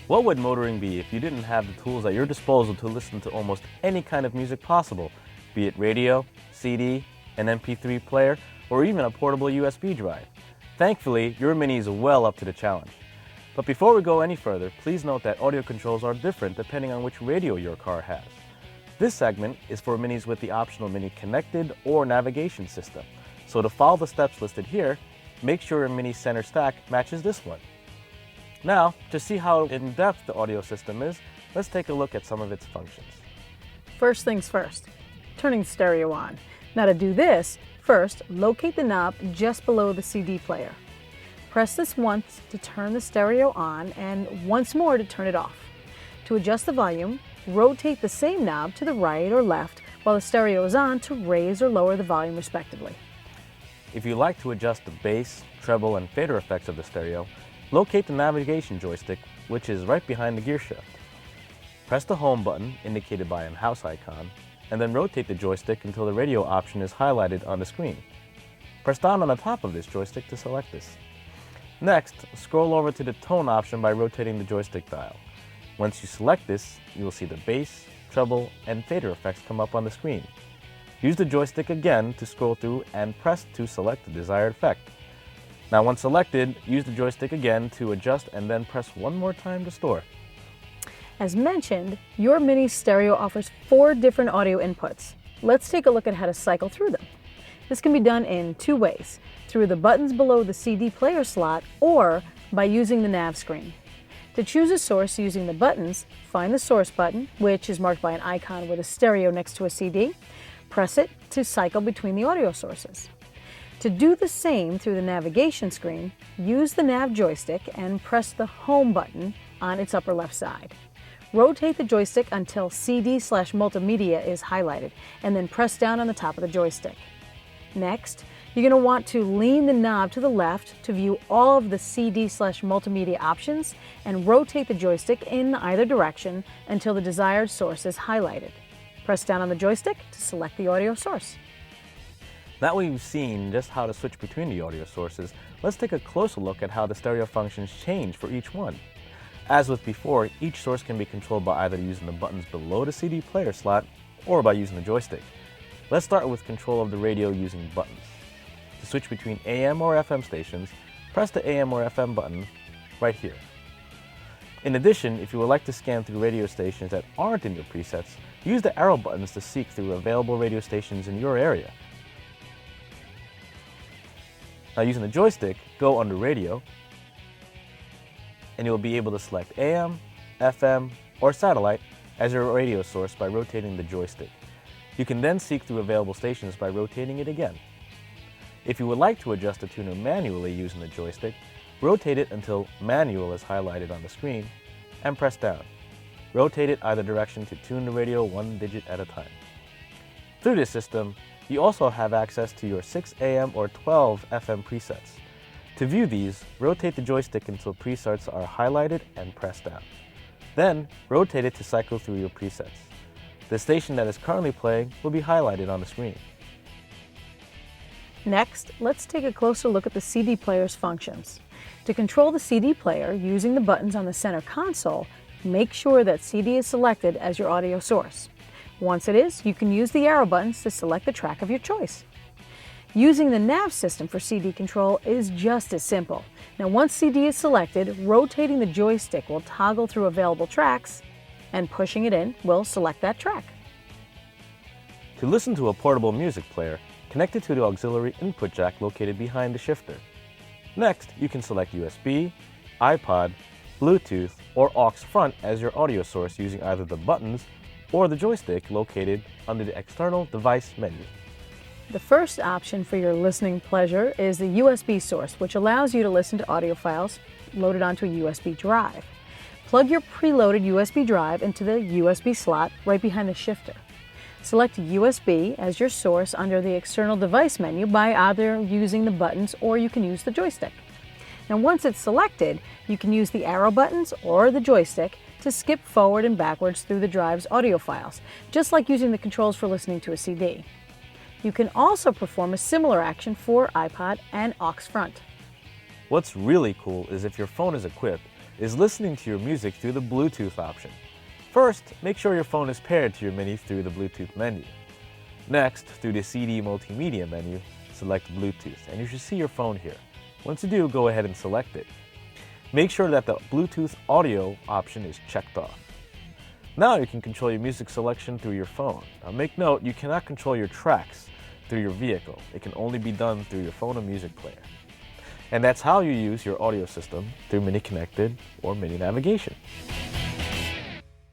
What would motoring be if you didn't have the tools at your disposal to listen to almost any kind of music possible, be it radio, CD, an MP3 player, or even a portable USB drive? Thankfully, your Mini is well up to the challenge. But before we go any further, please note that audio controls are different depending on which radio your car has. This segment is for Minis with the optional Mini Connected or Navigation system. So to follow the steps listed here, make sure your Mini center stack matches this one. Now, to see how in-depth the audio system is, let's take a look at some of its functions. First things first, turning stereo on. Now to do this, first locate the knob just below the CD player. Press this once to turn the stereo on and once more to turn it off. To adjust the volume, rotate the same knob to the right or left while the stereo is on to raise or lower the volume respectively. If you like to adjust the bass, treble, and fader effects of the stereo, locate the navigation joystick, which is right behind the gear shift. Press the home button, indicated by a house icon, and then rotate the joystick until the radio option is highlighted on the screen. Press down on the top of this joystick to select this. Next, scroll over to the tone option by rotating the joystick dial. Once you select this, you will see the bass, treble, and fader effects come up on the screen. Use the joystick again to scroll through and press to select the desired effect. Now once selected, use the joystick again to adjust and then press one more time to store. As mentioned, your Mini stereo offers 4 different audio inputs. Let's take a look at how to cycle through them. This can be done in 2 ways, through the buttons below the CD player slot or by using the nav screen. To choose a source using the buttons, find the source button, which is marked by an icon with a stereo next to a CD. Press it to cycle between the audio sources. To do the same through the navigation screen, use the nav joystick and press the home button on its upper left side. Rotate the joystick until CD/multimedia is highlighted and then press down on the top of the joystick. Next, you're going to want to lean the knob to the left to view all of the CD/multimedia options and rotate the joystick in either direction until the desired source is highlighted. Press down on the joystick to select the audio source. Now that we've seen just how to switch between the audio sources, let's take a closer look at how the stereo functions change for each one. As with before, each source can be controlled by either using the buttons below the CD player slot or by using the joystick. Let's start with control of the radio using buttons. To switch between AM or FM stations, press the AM or FM button right here. In addition, if you would like to scan through radio stations that aren't in your presets, use the arrow buttons to seek through available radio stations in your area. Now using the joystick, go under Radio, and you'll be able to select AM, FM, or satellite as your radio source by rotating the joystick. You can then seek through available stations by rotating it again. If you would like to adjust the tuner manually using the joystick, rotate it until Manual is highlighted on the screen and press down. Rotate it either direction to tune the radio 1 digit at a time. Through this system, you also have access to your 6 AM or 12 FM presets. To view these, rotate the joystick until presets are highlighted and press down. Then, rotate it to cycle through your presets. The station that is currently playing will be highlighted on the screen. Next, let's take a closer look at the CD player's functions. To control the CD player using the buttons on the center console, make sure that CD is selected as your audio source. Once it is, you can use the arrow buttons to select the track of your choice. Using the nav system for CD control is just as simple. Now once CD is selected, rotating the joystick will toggle through available tracks, and pushing it in will select that track. To listen to a portable music player, connect it to the auxiliary input jack located behind the shifter. Next, you can select USB, iPod, Bluetooth, or aux front as your audio source using either the buttons or the joystick located under the external device menu. The first option for your listening pleasure is the USB source, which allows you to listen to audio files loaded onto a USB drive. Plug your preloaded USB drive into the USB slot right behind the shifter. Select USB as your source under the external device menu by either using the buttons or you can use the joystick. Now once it's selected, you can use the arrow buttons or the joystick to skip forward and backwards through the drive's audio files, just like using the controls for listening to a CD. You can also perform a similar action for iPod and aux front. What's really cool is if your phone is equipped, is listening to your music through the Bluetooth option. First, make sure your phone is paired to your Mini through the Bluetooth menu. Next, through the CD Multimedia menu, select Bluetooth, and you should see your phone here. Once you do, go ahead and select it. Make sure that the Bluetooth audio option is checked off. Now you can control your music selection through your phone. Now make note, you cannot control your tracks through your vehicle. It can only be done through your phone or music player. And that's how you use your audio system through Mini Connected or Mini Navigation.